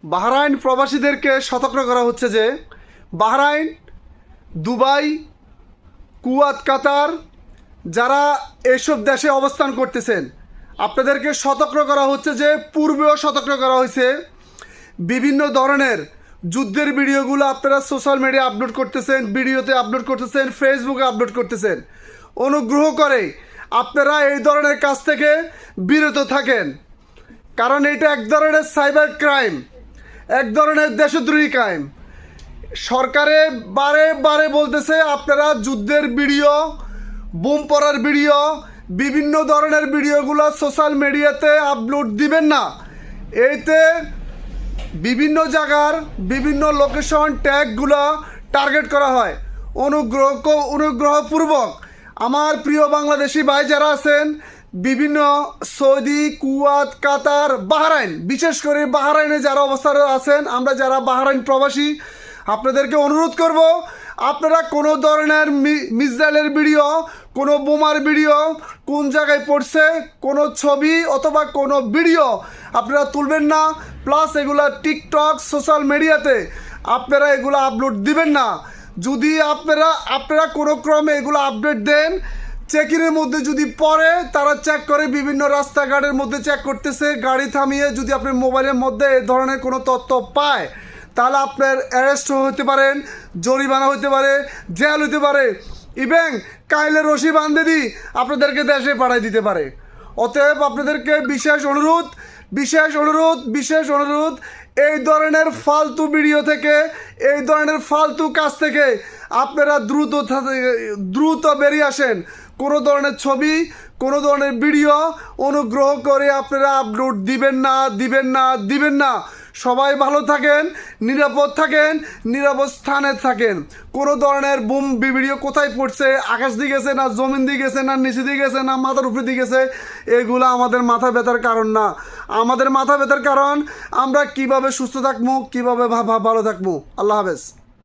Bahrain প্রবাসীদেরকে সতর্ক করা হচ্ছে যে বাহরাইন, দুবাই, কুয়াত, কাতার যারা এসব দেশে অবস্থান করতেছেন আপনাদেরকে সতর্ক করা হচ্ছে যে পূর্বেও সতর্ক করা হয়েছে। বিভিন্ন ধরনের যুদ্ধের ভিডিওগুলো আপনারা সোশ্যাল মিডিয়া আপলোড করতেছেন, ভিডিওতে আপলোড করতেছেন, ফেসবুকে আপলোড করতেছেন। অনুগ্রহ করে আপনারা এই ধরনের কাজ থেকে বিরত থাকেন, কারণ এটা এক ধরনের সাইবার ক্রাইম, এক ধরনের দেশদ্রোহী ক্রাইম। সরকারে বারে বারে বলতেছে আপনারা যুদ্ধের ভিডিও, বোম পড়ার ভিডিও, বিভিন্ন ধরনের ভিডিওগুলো সোশ্যাল মিডিয়াতে আপলোড দিবেন না। এইতে বিভিন্ন জায়গার বিভিন্ন লোকেশন ট্যাগগুলো টার্গেট করা হয়। অনুগ্রহপূর্বক আমার প্রিয় বাংলাদেশি ভাই যারা আছেন বিভিন্ন সৌদি, কুয়াত, কাতার, বাহরাইন, বিশেষ করে বাহরাইনে যারা অবস্থানে আছেন, আমরা যারা বাহরাইন প্রবাসী আপনাদেরকে অনুরোধ করব আপনারা কোনো ধরনের মিসাইলের ভিডিও, কোনো বোমার ভিডিও কোন জায়গায় পড়ছে কোনো ছবি অথবা কোনো ভিডিও আপনারা তুলবেন না। প্লাস এগুলা টিকটক, সোশ্যাল মিডিয়াতে আপনারা এগুলো আপলোড দিবেন না। যদি আপনারা কোনো ক্রমে এগুলো আপডেট দেন, চেকিংয়ের মধ্যে যদি পড়ে, তারা চেক করে বিভিন্ন রাস্তাঘাটের মধ্যে চেক করতেছে, গাড়ি থামিয়ে যদি আপনার মোবাইলের মধ্যে এ ধরনের কোনো তথ্য পায় তাহলে আপনার অ্যারেস্ট হতে পারেন, জরিমানা হতে পারে, জেল হতে পারে, ইভেন কাইলে রশি বাঁধে দিই আপনাদেরকে দেশে পাঠিয়ে দিতে পারে। অতএব আপনাদেরকে বিশেষ অনুরোধ এই ধরনের ফালতু ভিডিও থেকে, এই ধরনের ফালতু কাজ থেকে আপনারা দ্রুত বেরিয়ে আসেন। কোনো ধরনের ছবি, কোনো ধরনের ভিডিও অনুগ্রহ করে আপনারা আপলোড দিবেন না। সবাই ভালো থাকেন, নিরাপদ স্থানে থাকেন। কোনো ধরনের বুম ভিডিও কোথায় পড়ছে, আকাশ দিয়ে গেছে না জমিন দিয়ে গেছে না নিচে দিয়ে গেছে না মাথার উপরে দিয়ে গেছে, এগুলো আমাদের মাথা ব্যথার কারণ না। আমাদের মাথা ব্যথার কারণ আমরা কিভাবে সুস্থ থাকবো, কিভাবে ভালো থাকবো। আল্লাহ হাফেজ।